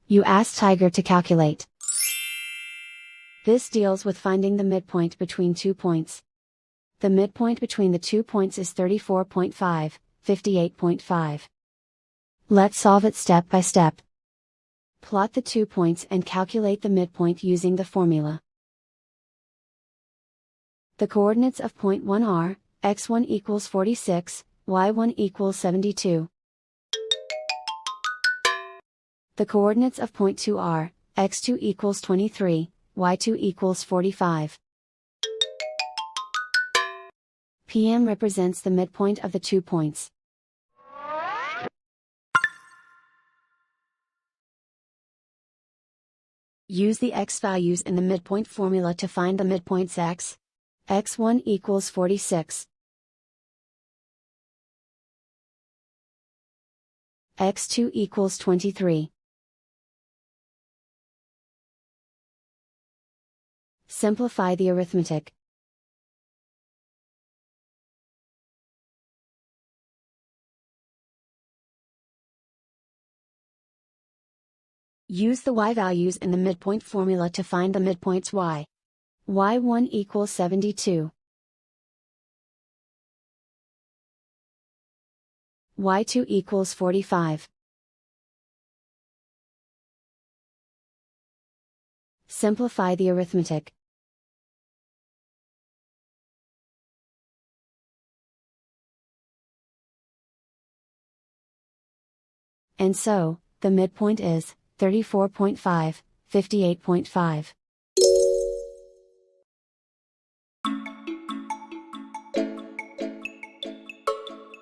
You ask Tiger to calculate. This deals with finding the midpoint between 2 points. The midpoint between the 2 points is 34.5, 58.5. Let's solve it step by step. Plot the 2 points and calculate the midpoint using the formula. The coordinates of point 1 are, x1 equals 46, y1 equals 72. The coordinates of point 2 are, x2 equals 23, y2 equals 45. PM represents the midpoint of the 2 points. Use the x values in the midpoint formula to find the midpoints x. x1 equals 46. x2 equals 23. Simplify the arithmetic. Use the y values in the midpoint formula to find the midpoints y. y1 equals 72. y2 equals 45. Simplify the arithmetic. And so, the midpoint is 34.5, 58.5.